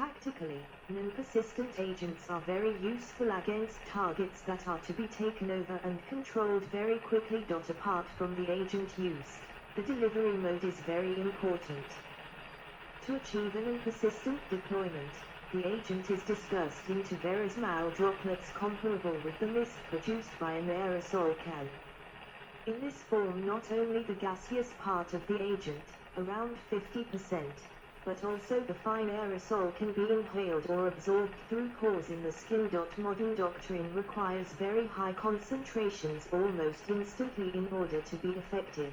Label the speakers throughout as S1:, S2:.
S1: Tactically, non-persistent agents are very useful against targets that are to be taken over and controlled very quickly. Apart from the agent used, the delivery mode is very important. To achieve a non-persistent deployment, the agent is dispersed into Verismal droplets comparable with the mist produced by an aerosol can. In this form, not only the gaseous part of the agent, around 50%, but also the fine aerosol can be inhaled or absorbed through pores in the skin. Modern doctrine requires very high concentrations almost instantly in order to be effective.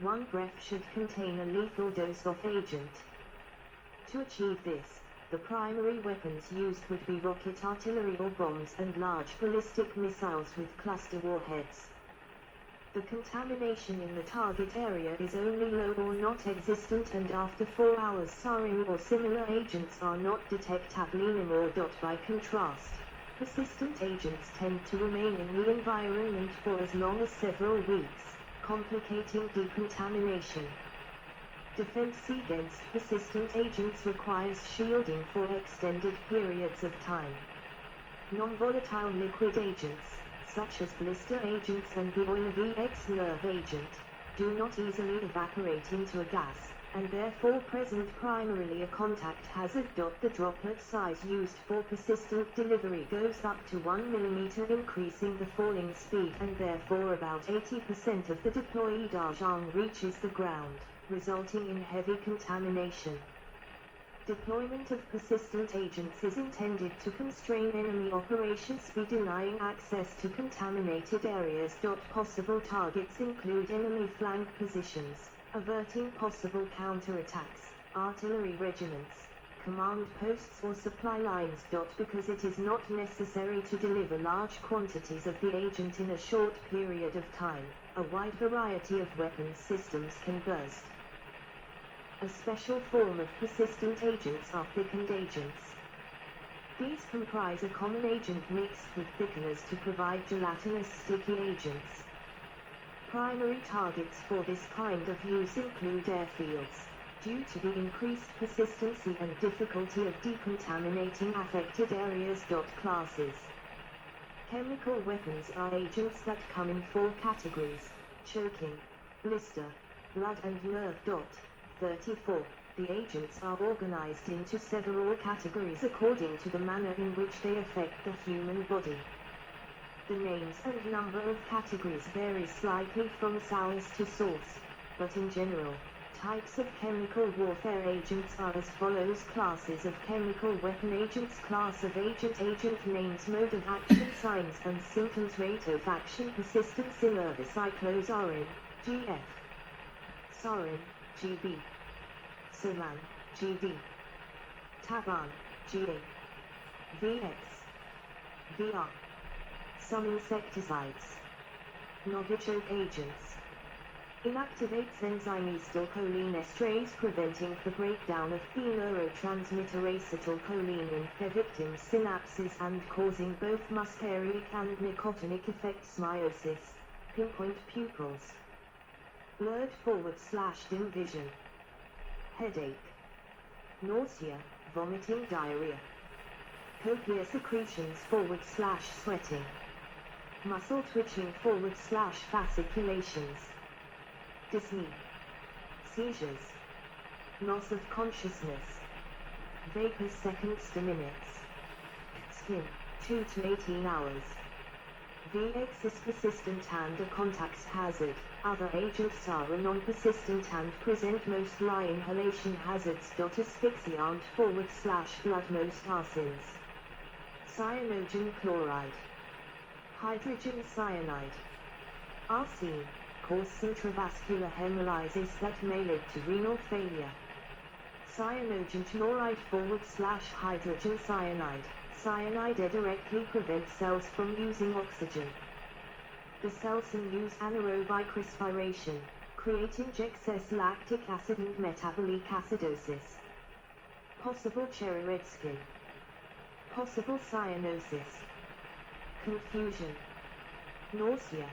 S1: One breath should contain a lethal dose of agent. To achieve this, the primary weapons used would be rocket artillery or bombs and large ballistic missiles with cluster warheads. The contamination in the target area is only low or not existent, and after 4 hours sarin or similar agents are not detectable anymore. By contrast, persistent agents tend to remain in the environment for as long as several weeks, complicating decontamination. Defense against persistent agents requires shielding for extended periods of time. Non-volatile liquid agents, such as blister agents and the oil VX nerve agent, do not easily evaporate into a gas, and therefore present primarily a contact hazard. The droplet size used for persistent delivery goes up to 1 mm, increasing the falling speed, and therefore about 80% of the deployed agent reaches the ground, resulting in heavy contamination. Deployment of persistent agents is intended to constrain enemy operations by denying access to contaminated areas. Possible targets include enemy flank positions, averting possible counterattacks, artillery regiments, command posts or supply lines. Because it is not necessary to deliver large quantities of the agent in a short period of time, a wide variety of weapons systems can burst. A special form of persistent agents are thickened agents. These comprise a common agent mixed with thickeners to provide gelatinous sticky agents. Primary targets for this kind of use include airfields, due to the increased persistency and difficulty of decontaminating affected areas. Classes. Chemical weapons are agents that come in 4 categories: choking, blister, blood and nerve. 34. The agents are organized into several categories according to the manner in which they affect the human body. The names and number of categories vary slightly from source to source, but in general, types of chemical warfare agents are as follows: classes of chemical weapon agents, class of agent, agent names, mode of action, signs and symptoms, rate of action, persistence. Cyclosarin, GF. Sarin, GB. Saman, GD. Taban, GA. VX. VR. Some insecticides. Novichok agents. Inactivates enzyme acetylcholinesterase, preventing the breakdown of the neurotransmitter acetylcholine in the victim's synapses and causing both muscarinic and nicotinic effects. Meiosis. Pinpoint pupils. Blurred /dim vision. Headache. Nausea, vomiting, diarrhea. Cochlear secretions / sweating. Muscle twitching / fasciculations. Dyspnea. Seizures. Loss of consciousness. Vapors seconds to minutes. Skin, 2 to 18 hours. VX is persistent and a contact hazard. Other agents are a non-persistent and present mostly inhalation hazards. Asphyxiant / blood, most arsins. Cyanogen chloride. Hydrogen cyanide. Arsine, cause intravascular hemolysis that may lead to renal failure. Cyanogen chloride / hydrogen cyanide. Cyanide directly prevents cells from using oxygen. The cells use anaerobic respiration, creating excess lactic acid and metabolic acidosis. Possible cherry red skin. Possible cyanosis. Confusion. Nausea.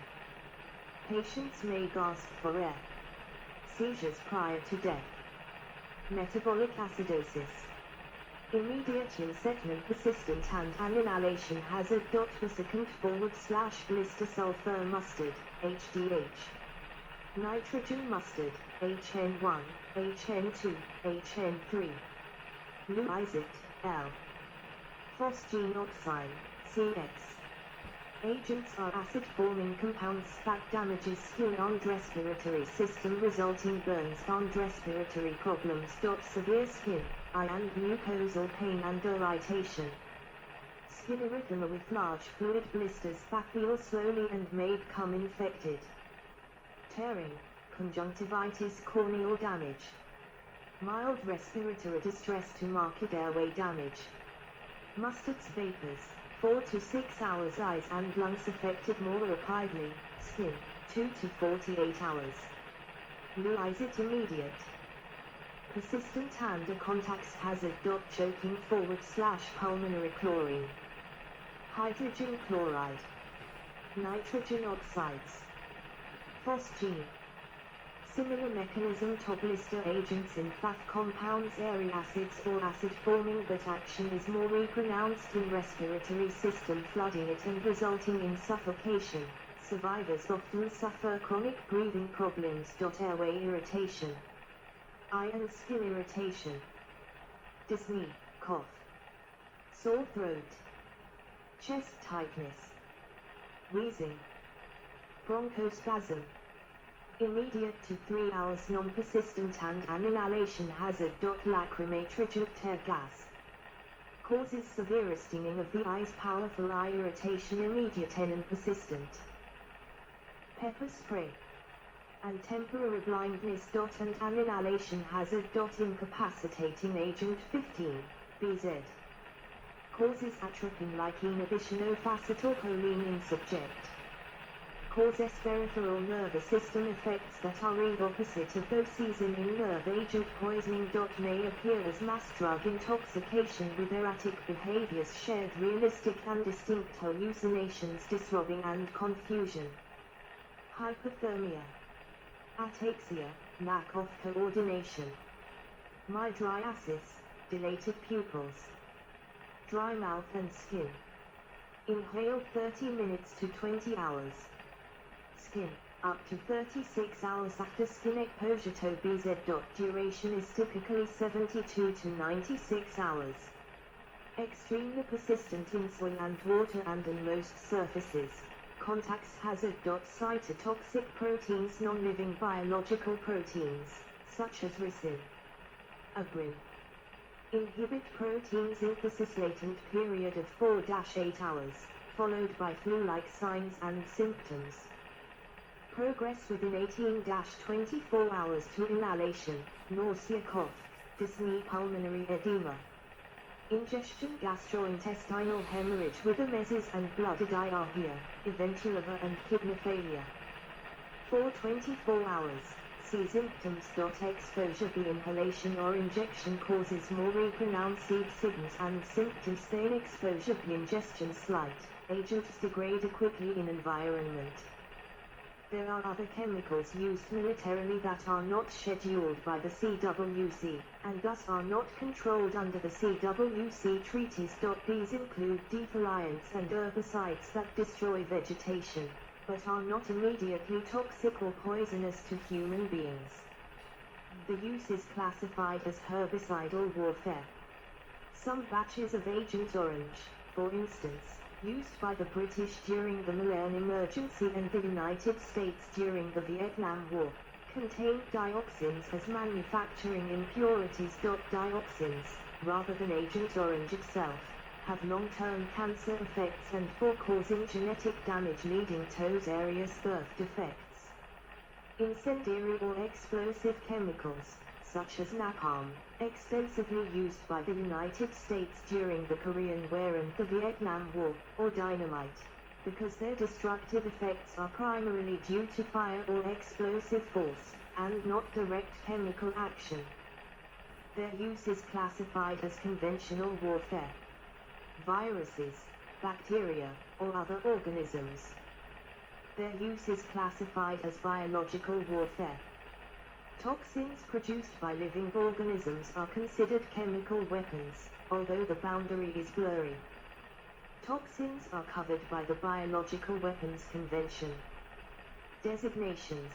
S1: Patients may gasp for air. Seizures prior to death. Metabolic acidosis. Immediate insetment persistent and inhalation hazard. Per second / blister sulfur mustard, HDH. Nitrogen mustard, HN1, HN2, HN3. Leuizet, L. Phosgene oxide, CX. Agents are acid-forming compounds that damages skin and respiratory system, resulting burns and respiratory problems. Severe skin, eye and mucosal pain and irritation. Skin erythema with large fluid blisters that heal slowly and may become infected. Tearing, conjunctivitis, corneal damage. Mild respiratory distress to marked airway damage. Mustard's vapors, 4 to 6 hours. Eyes and lungs affected more rapidly, skin, 2 to 48 hours. Leuizet immediate. Persistent and contacts hazard. Choking / pulmonary chlorine. Hydrogen chloride. Nitrogen oxides. Phosgene. Similar mechanism to blister agents in fat compounds, airy acids or acid forming, but action is more pronounced in respiratory system, flooding it and resulting in suffocation. Survivors often suffer chronic breathing problems. Airway irritation. Eye and skin irritation. Dyspnea, cough. Sore throat. Chest tightness. Wheezing. Bronchospasm. Immediate to 3 hours. Non-persistent and inhalation hazard. Lacrimatrogen tear gas. Causes severe stinging of the eyes, powerful eye irritation. Immediate and persistent. Pepper spray. And temporary blindness. And an inhalation hazard. Incapacitating agent 15, BZ. Causes atropine-like inhibition of acetylcholine in subject. Causes peripheral nervous system effects that are the opposite of those seen in nerve agent poisoning. May appear as mass drug intoxication with erratic behaviors, shared realistic and distinct hallucinations, disrobing and confusion. Hypothermia. Ataxia, lack of coordination. Mydriasis, dilated pupils. Dry mouth and skin. Inhale 30 minutes to 20 hours. Skin, up to 36 hours after skin exposure. BZ. Duration is typically 72 to 96 hours. Extremely persistent in soil and water and on most surfaces. Contacts hazard. Cytotoxic proteins. Non-living biological proteins, such as ricin, abrin. Inhibit protein synthesis. Latent period of 4-8 hours, followed by flu-like signs and symptoms. Progress within 18-24 hours to inhalation, nausea, cough, dyspnea, pulmonary edema. Ingestion, gastrointestinal hemorrhage with emesis and blood diarrhea, event liver and kidney failure. For 24 hours, see symptoms. Exposure, the inhalation or injection causes more pronounced symptoms and symptoms than exposure. The ingestion slight, agents degrade quickly in environment. There are other chemicals used militarily that are not scheduled by the CWC, and thus are not controlled under the CWC treaties. These include defoliants and herbicides that destroy vegetation, but are not immediately toxic or poisonous to human beings. The use is classified as herbicidal warfare. Some batches of Agent Orange, for instance, used by the British during the Malayan Emergency and the United States during the Vietnam War, contained dioxins as manufacturing impurities. Dioxins, rather than Agent Orange itself, have long-term cancer effects and for causing genetic damage leading to serious birth defects. Incendiary or explosive chemicals, such as napalm, extensively used by the United States during the Korean War and the Vietnam War, or dynamite, because their destructive effects are primarily due to fire or explosive force, and not direct chemical action. Their use is classified as conventional warfare. Viruses, bacteria, or other organisms. Their use is classified as biological warfare. Toxins produced by living organisms are considered chemical weapons. although the boundary is blurry. Toxins are covered by the Biological Weapons Convention. Designations.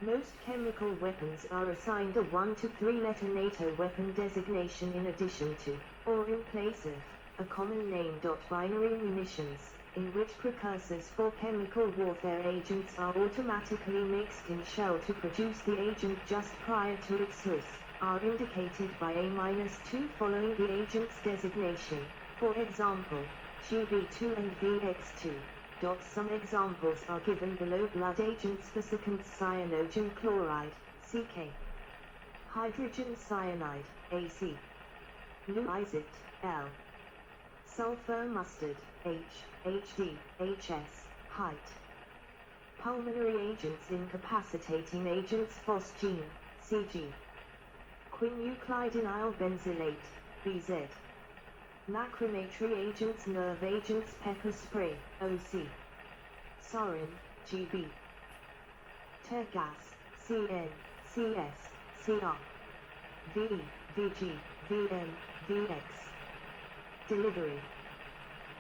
S1: Most chemical weapons are assigned a 1 to 3 letter NATO weapon designation in addition to, or in place of, a common name. Binary munitions, in which precursors for chemical warfare agents are automatically mixed in shell to produce the agent just prior to its use, are indicated by A-2 following the agent's designation, for example, GB2 and VX2. Some examples are given below. Blood agents for second cyanogen chloride, CK. Hydrogen cyanide, AC. Luizit, L. Sulfur mustard, H, HD, HS, height. Pulmonary agents incapacitating agents phosgene, CG. Quinuclidinyl benzylate, BZ. Lacrimatory agents, nerve agents, pepper spray, OC. Sarin, GB. Tear gas, CN, CS, CR. VE, VG, VM, VX. Delivery.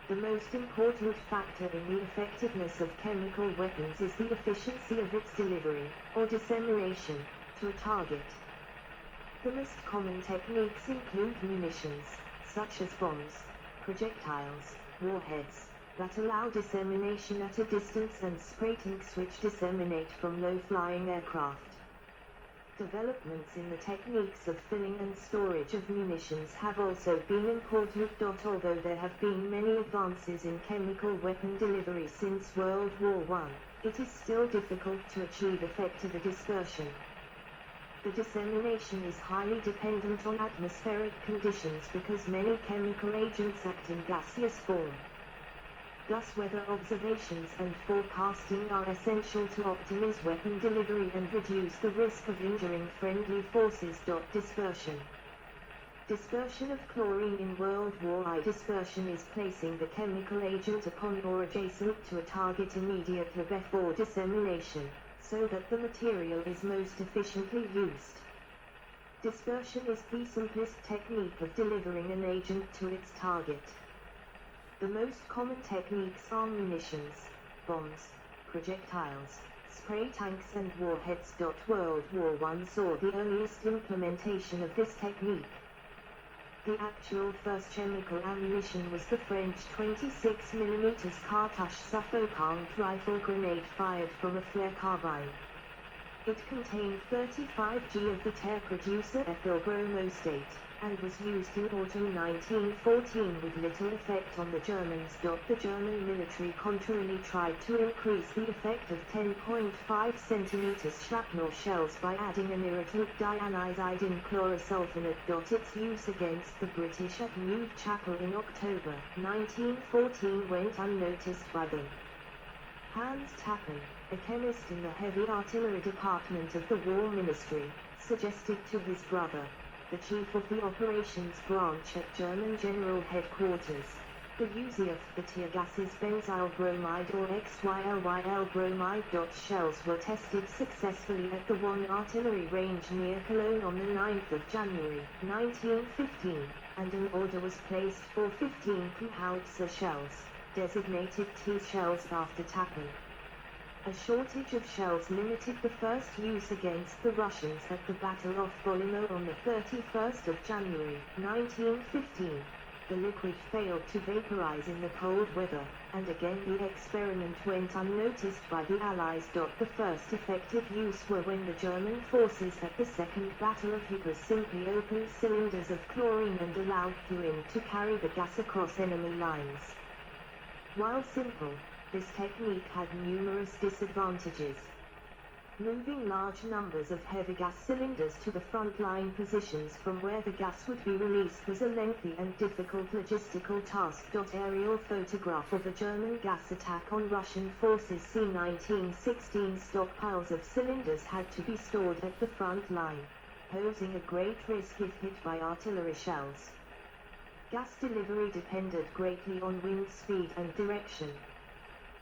S1: The most important factor in the effectiveness of chemical weapons is the efficiency of its delivery, or dissemination, to a target. The most common techniques include munitions, such as bombs, projectiles, warheads, that allow dissemination at a distance, and spray tanks which disseminate from low-flying aircraft. Developments in the techniques of filling and storage of munitions have also been important. Although there have been many advances in chemical weapon delivery since World War I, it is still difficult to achieve effective dispersion. The dissemination is highly dependent on atmospheric conditions because many chemical agents act in gaseous form. Thus weather observations and forecasting are essential to optimize weapon delivery and reduce the risk of injuring friendly forces. Dispersion. Dispersion of chlorine in World War I. Dispersion is placing the chemical agent upon or adjacent to a target immediately before dissemination, so that the material is most efficiently used. Dispersion is the simplest technique of delivering an agent to its target. The most common techniques are munitions, bombs, projectiles, spray tanks and warheads. World War I saw the earliest implementation of this technique. The actual first chemical ammunition was the French 26mm Cartouche suffocant rifle grenade fired from a flare carbine. It contained 35 g of the tear producer ethyl bromostate, and was used in autumn 1914 with little effect on the Germans. The German military contrarily tried to increase the effect of 10.5 cm shrapnel shells by adding an irritant diazidine chlorosulfonate. Its use against the British at Neuve Chapel in October 1914 went unnoticed by them. Hans Tappen, a chemist in the heavy artillery department of the War Ministry, suggested to his brother, the chief of the operations branch at German General Headquarters, the use of the tear gases benzyl bromide or XYLYL bromide. Shells were tested successfully at the 1 artillery range near Cologne on the 9th of January 1915, and an order was placed for 15 Howitzer shells, designated T shells after Tappen. A shortage of shells limited the first use against the Russians at the Battle of Volino on the 31st of January 1915. The liquid failed to vaporize in the cold weather, and again the experiment went unnoticed by the Allies. The first effective use were when the German forces at the Second Battle of Ypres simply opened cylinders of chlorine and allowed fuel to carry the gas across enemy lines. While simple, this technique had numerous disadvantages. Moving large numbers of heavy gas cylinders to the front line positions from where the gas would be released was a lengthy and difficult logistical task. Aerial photograph of a German gas attack on Russian forces. C. 1916 stockpiles of cylinders had to be stored at the front line, posing a great risk if hit by artillery shells. Gas delivery depended greatly on wind speed and direction.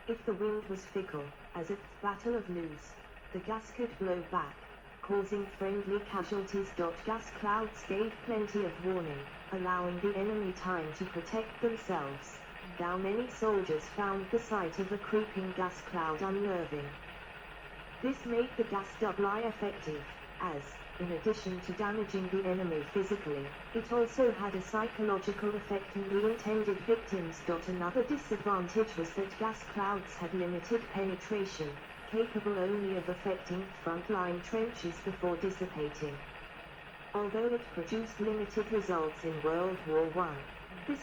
S1: If the wind was fickle, as at the Battle of Loos, the gas could blow back, causing friendly casualties. Gas clouds gave plenty of warning, allowing the enemy time to protect themselves. Though many soldiers found the sight of a creeping gas cloud unnerving. This made the gas doubly effective, as, in addition to damaging the enemy physically, it also had a psychological effect on the intended victims. Another disadvantage was that gas clouds had limited penetration, capable only of affecting frontline trenches before dissipating. Although it produced limited results in World War I, this